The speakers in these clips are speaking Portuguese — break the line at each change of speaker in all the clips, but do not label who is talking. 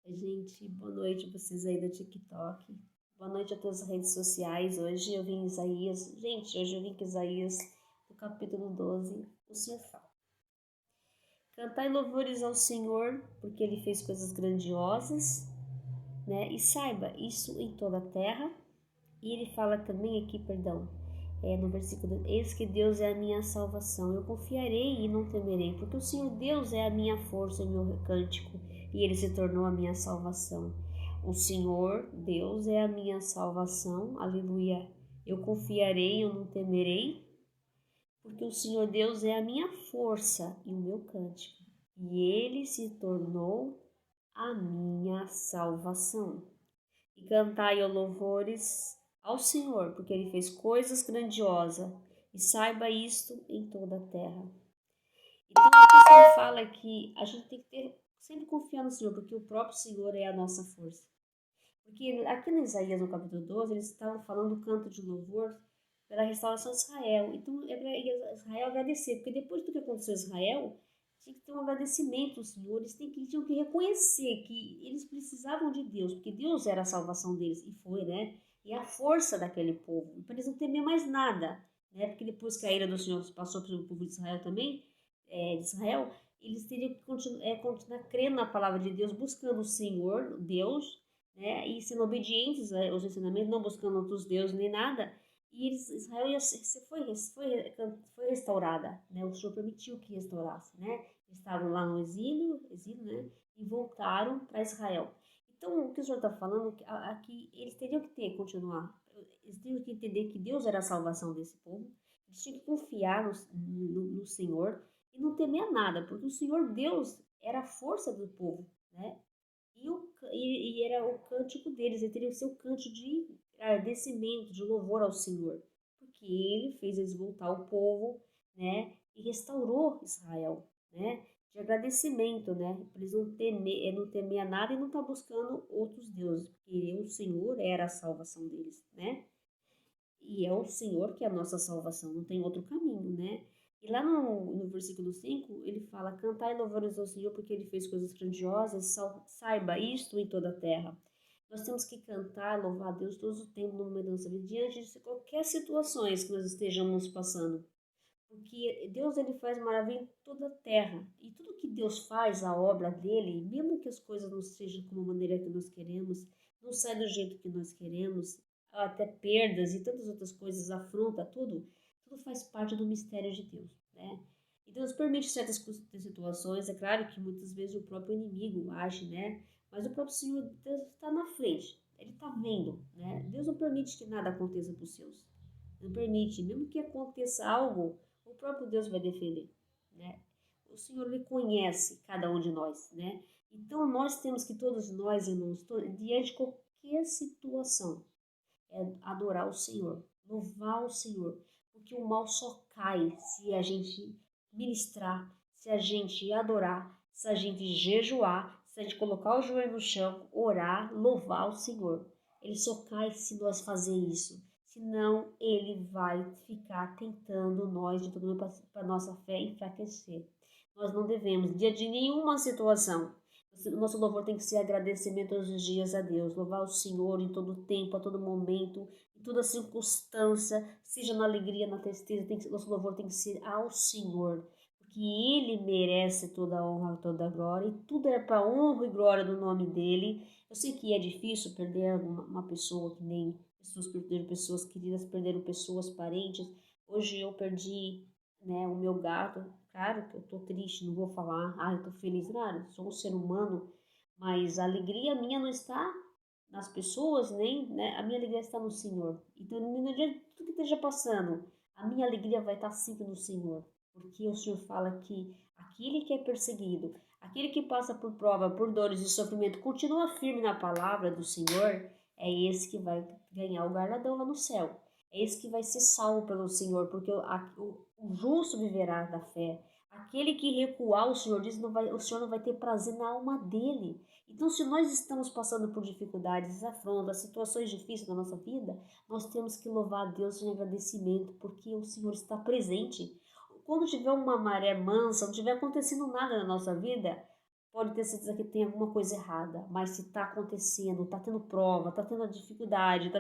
Gente, boa noite vocês aí do TikTok. Boa noite a todas as redes sociais. Hoje eu vim em Isaías. Gente, hoje eu vim com Isaías, no capítulo 12. O Senhor fala: Cantai louvores ao Senhor, porque Ele fez coisas grandiosas, né? E saiba isso em toda a terra. E ele fala também aqui, perdão, no versículo: Eis que Deus é a minha salvação, eu confiarei e não temerei, porque o Senhor Deus é a minha força e meu cântico, e Ele se tornou a minha salvação. O Senhor Deus é a minha salvação, aleluia. Eu confiarei, eu não temerei, porque o Senhor Deus é a minha força e o meu cântico, e Ele se tornou a minha salvação. E cantai louvores ao Senhor, porque Ele fez coisas grandiosas, e saiba isto em toda a terra. Então, o que o Senhor fala é que a gente tem que ter, sempre confiar no Senhor, porque o próprio Senhor é a nossa força. Porque aqui no Isaías, no capítulo 12, eles estavam falando do canto de louvor pela restauração de Israel. Então, é para Israel agradecer, porque depois do que aconteceu em Israel, tinha que ter um agradecimento ao Senhor. Eles tinham que reconhecer que eles precisavam de Deus, porque Deus era a salvação deles, e foi, né? E a força daquele povo, para eles não temer mais nada, né? Porque depois que a ira do Senhor passou pelo povo de Israel também, de Israel, eles teriam que continuar crendo na palavra de Deus, buscando o Senhor, Deus, né, e sendo obedientes aos ensinamentos, não buscando outros deuses nem nada. E Israel foi restaurada, né? O Senhor permitiu que restaurasse, né? Eles estavam lá no exílio, né? E voltaram para Israel. Então, o que o Senhor está falando, aqui eles teriam que eles teriam que entender que Deus era a salvação desse povo, eles tinham que confiar no Senhor e não temer nada, porque o Senhor Deus era a força do povo, né? E era o cântico deles, ele teria o seu cântico de agradecimento, de louvor ao Senhor, porque ele fez eles voltar ao povo, né, e restaurou Israel, né, de agradecimento, né, para eles não temer a nada e não estar buscando outros deuses, porque o Senhor era a salvação deles, né, e é o Senhor que é a nossa salvação, não tem outro caminho, né. E lá no versículo 5, ele fala: Cantai louvores ao Senhor, porque ele fez coisas grandiosas, saiba isto em toda a terra. Nós temos que cantar, louvar a Deus todo o tempo no meio da nossa vida, diante de qualquer situações que nós estejamos passando. Porque Deus ele faz maravilha em toda a terra. E tudo que Deus faz, a obra dele, mesmo que as coisas não sejam como a maneira que nós queremos, não sai do jeito que nós queremos, até perdas e tantas outras coisas, afronta tudo faz parte do mistério de Deus, né? E Deus permite certas situações, é claro que muitas vezes o próprio inimigo age, né? Mas o próprio Senhor Deus está na frente, ele está vendo, né? Deus não permite que nada aconteça para os seus. Não permite, mesmo que aconteça algo, o próprio Deus vai defender, né? O Senhor ele conhece cada um de nós, né? Então nós temos que todos nós, irmãos, diante de qualquer situação, adorar o Senhor, louvar o Senhor, porque o mal só cai se a gente ministrar, se a gente adorar, se a gente jejuar, se a gente colocar o joelho no chão, orar, louvar o Senhor. Ele só cai se nós fazer isso. Senão ele vai ficar tentando nós de todo mundo para nossa fé enfraquecer. Nós não devemos, diante de nenhuma situação, o nosso louvor tem que ser agradecimento todos os dias a Deus, louvar o Senhor em todo tempo, a todo momento, em toda circunstância, seja na alegria, na tristeza, nosso louvor tem que ser ao Senhor, porque Ele merece toda a honra, toda a glória, e tudo é para a honra e glória do nome dEle. Eu sei que é difícil perder uma pessoa, que nem pessoas perderam pessoas queridas, perderam pessoas, parentes. Hoje eu perdi, né, o meu gato. Claro que eu tô triste, não vou falar, eu tô feliz, nada, sou um ser humano, mas a alegria minha não está nas pessoas, nem, né, a minha alegria está no Senhor. Então, no dia de tudo que esteja passando, a minha alegria vai estar sempre no Senhor, porque o Senhor fala que aquele que é perseguido, aquele que passa por prova, por dores e sofrimento, continua firme na palavra do Senhor, é esse que vai ganhar o galardão lá no céu. É esse que vai ser salvo pelo Senhor, porque o justo viverá da fé. Aquele que recuar, o Senhor diz, o Senhor não vai ter prazer na alma dele. Então, se nós estamos passando por dificuldades, afrontas, situações difíceis na nossa vida, nós temos que louvar a Deus em agradecimento, porque o Senhor está presente. Quando tiver uma maré mansa, não tiver acontecendo nada na nossa vida, pode ter certeza que tem alguma coisa errada, mas se está acontecendo, está tendo prova, está tendo dificuldade,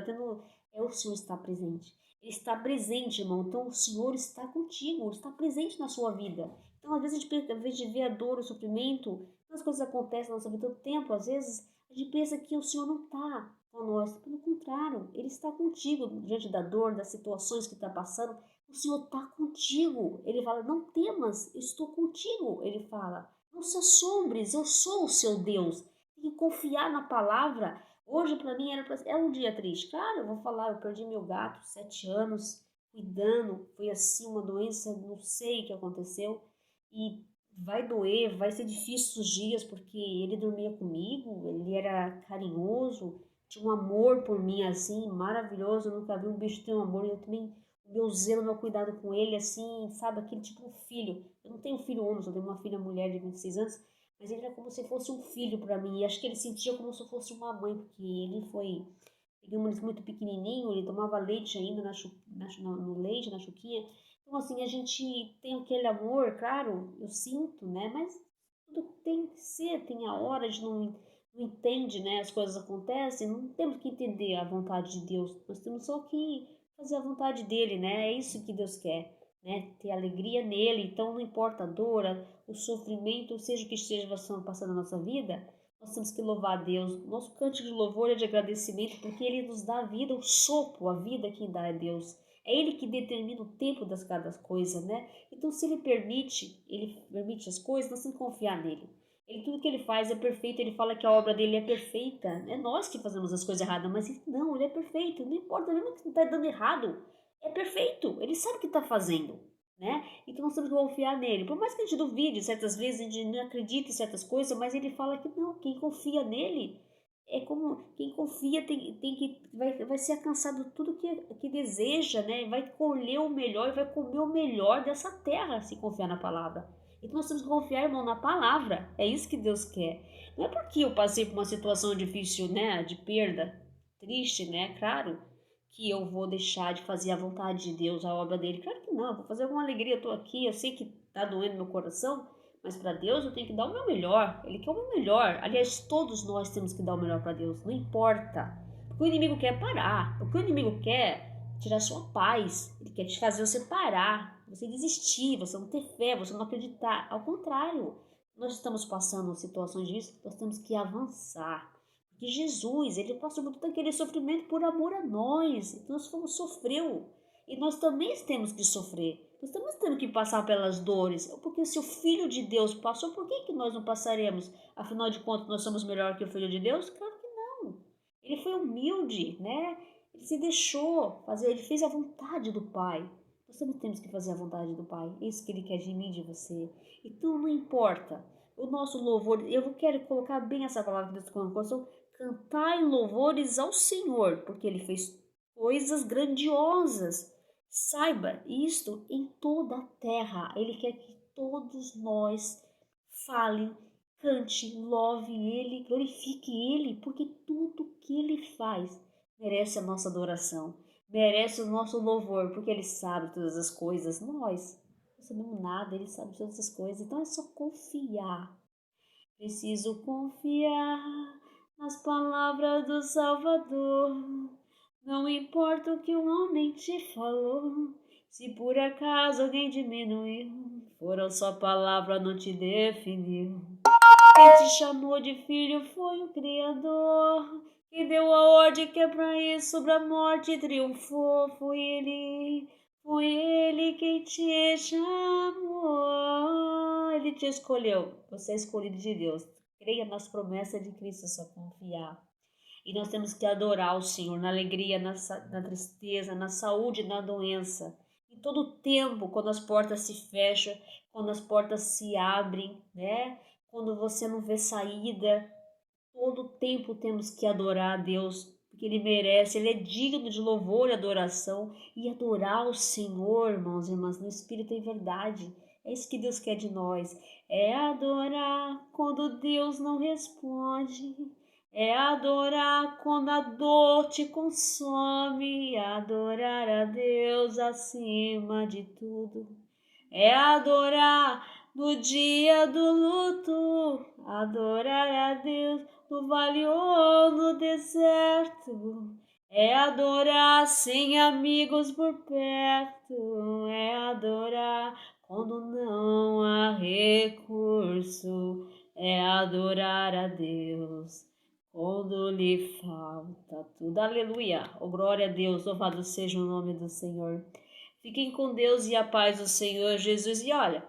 o Senhor está presente. Ele está presente, irmão. Então o Senhor está contigo, ele está presente na sua vida. Então às vezes ao invés de ver a dor, o sofrimento, as coisas acontecem na nossa vida todo tempo, às vezes a gente pensa que o Senhor não está com nós. Pelo contrário, ele está contigo diante da dor, das situações que está passando. O Senhor está contigo. Ele fala, não temas, eu estou contigo. Ele fala, não se assombres, eu sou o seu Deus. Tem que confiar na palavra. Hoje, para mim, é um dia triste. Claro, eu vou falar, eu perdi meu gato, 7 anos, cuidando. Foi assim, uma doença, não sei o que aconteceu. E vai doer, vai ser difícil os dias, porque ele dormia comigo, ele era carinhoso, tinha um amor por mim, assim, maravilhoso. Eu nunca vi um bicho ter um amor. Eu também, o meu zelo, o meu cuidado com ele, assim, sabe, aquele tipo de filho. Eu não tenho filho homem, só tenho uma filha mulher de 26 anos, mas ele era como se fosse um filho para mim. E acho que ele sentia como se fosse uma mãe, porque ele foi... Peguei um muito pequenininho, ele tomava leite ainda no leite, na chuquinha. Então, assim, a gente tem aquele amor, claro, eu sinto, né? Mas tudo tem que ser, tem a hora, a gente não entende, né? As coisas acontecem, não temos que entender a vontade de Deus. Nós temos só que fazer a vontade dele, né? É isso que Deus quer, né? Ter alegria nele. Então, não importa a dor, o sofrimento, seja o que esteja passando na nossa vida, nós temos que louvar a Deus. Nosso cântico de louvor é de agradecimento, porque ele nos dá a vida, o sopro, a vida que dá é Deus. É ele que determina o tempo das cada coisa, né? Então, se ele permite as coisas, nós temos que confiar nele. Ele, tudo que ele faz é perfeito, ele fala que a obra dele é perfeita. É nós que fazemos as coisas erradas, mas não, ele é perfeito. Não importa, mesmo que está dando errado, é perfeito. Ele sabe o que está fazendo, né? Então nós temos que confiar nele. Por mais que a gente duvide, certas vezes a gente não acredita em certas coisas, mas ele fala que não, quem confia nele é como quem confia vai ser alcançado tudo que deseja, né? Vai colher o melhor, vai comer o melhor dessa terra se confiar na palavra. Então nós temos que confiar, irmão, na palavra. É isso que Deus quer. Não é porque eu passei por uma situação difícil, né, de perda, triste, né, claro, que eu vou deixar de fazer a vontade de Deus, a obra dele. Claro que não, eu vou fazer com alegria, eu tô aqui, eu sei que tá doendo meu coração, mas para Deus eu tenho que dar o meu melhor. Ele quer o meu melhor. Aliás, todos nós temos que dar o melhor para Deus. Não importa. O que o inimigo quer é parar. O que o inimigo quer é tirar sua paz. Ele quer te fazer você parar, você desistir, você não ter fé, você não acreditar. Ao contrário, nós estamos passando situações disso, nós temos que avançar. Porque Jesus, ele passou por todo aquele sofrimento por amor a nós. Então nós fomos sofreu. E nós também temos que sofrer. Nós também temos que passar pelas dores. Porque se o Filho de Deus passou, por que nós não passaremos? Afinal de contas, nós somos melhor que o Filho de Deus? Claro que não. Ele foi humilde, né? Ele se deixou fazer, ele fez a vontade do Pai. Nós também temos que fazer a vontade do Pai. É isso que ele quer de mim, de você. Então não importa. O nosso louvor, eu quero colocar bem essa palavra que Deus colocou no coração. Cantai louvores ao Senhor, porque ele fez coisas grandiosas. Saiba isto em toda a terra. Ele quer que todos nós falem, cante, louve ele, glorifique ele, porque tudo que ele faz merece a nossa adoração, merece o nosso louvor, porque ele sabe todas as coisas. Nós não sabemos nada, ele sabe todas as coisas. Então é só confiar. Preciso confiar nas palavras do Salvador. Não importa o que o homem te falou, se por acaso alguém diminuiu, foram só palavras, não te definiu. Quem te chamou de filho foi o Criador, que deu a ordem que é pra ir sobre a morte triunfou. Foi ele quem te chamou. Ele te escolheu, você é escolhido de Deus. Creia nas promessas de Cristo, só confiar. E nós temos que adorar o Senhor na alegria, na tristeza, na saúde, na doença. Em todo tempo, quando as portas se fecham, quando as portas se abrem, né? Quando você não vê saída, todo tempo temos que adorar a Deus, porque Ele merece, Ele é digno de louvor e adoração. E adorar o Senhor, irmãos e irmãs, no Espírito e em verdade. É isso que Deus quer de nós. É adorar quando Deus não responde. É adorar quando a dor te consome, adorar a Deus acima de tudo. É adorar No dia do luto, adorar a Deus no vale ou no deserto. É adorar sem amigos por perto, é adorar quando não há recurso, é adorar a Deus quando lhe falta tudo. Aleluia! Oh, glória a Deus, louvado seja o nome do Senhor. Fiquem com Deus e a paz do Senhor Jesus. E olha,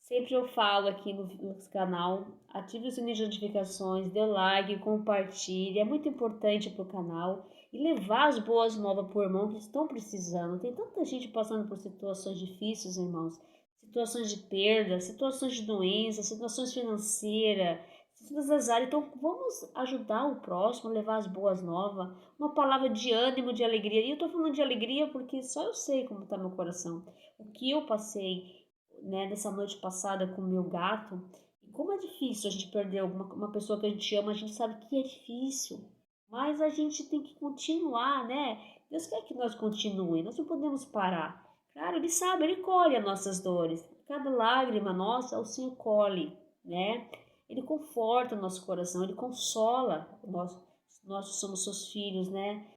sempre eu falo aqui no canal, ative o sininho de notificações, dê like, compartilhe, é muito importante para o canal. E levar as boas novas para o irmão que estão precisando. Tem tanta gente passando por situações difíceis, irmãos. Situações de perda, situações de doença, situações financeiras, todas as áreas. Então vamos ajudar o próximo a levar as boas novas. Uma palavra de ânimo, de alegria. E eu estou falando de alegria porque só eu sei como está meu coração. O que eu passei, né, nessa noite passada com o meu gato. E como é difícil a gente perder uma pessoa que a gente ama. A gente sabe que é difícil. Mas a gente tem que continuar, né? Deus quer que nós continuemos, nós não podemos parar. Claro, Ele sabe, Ele colhe as nossas dores. Cada lágrima nossa, o Senhor colhe, né? Ele conforta o nosso coração, Ele consola. Nós somos seus filhos, né?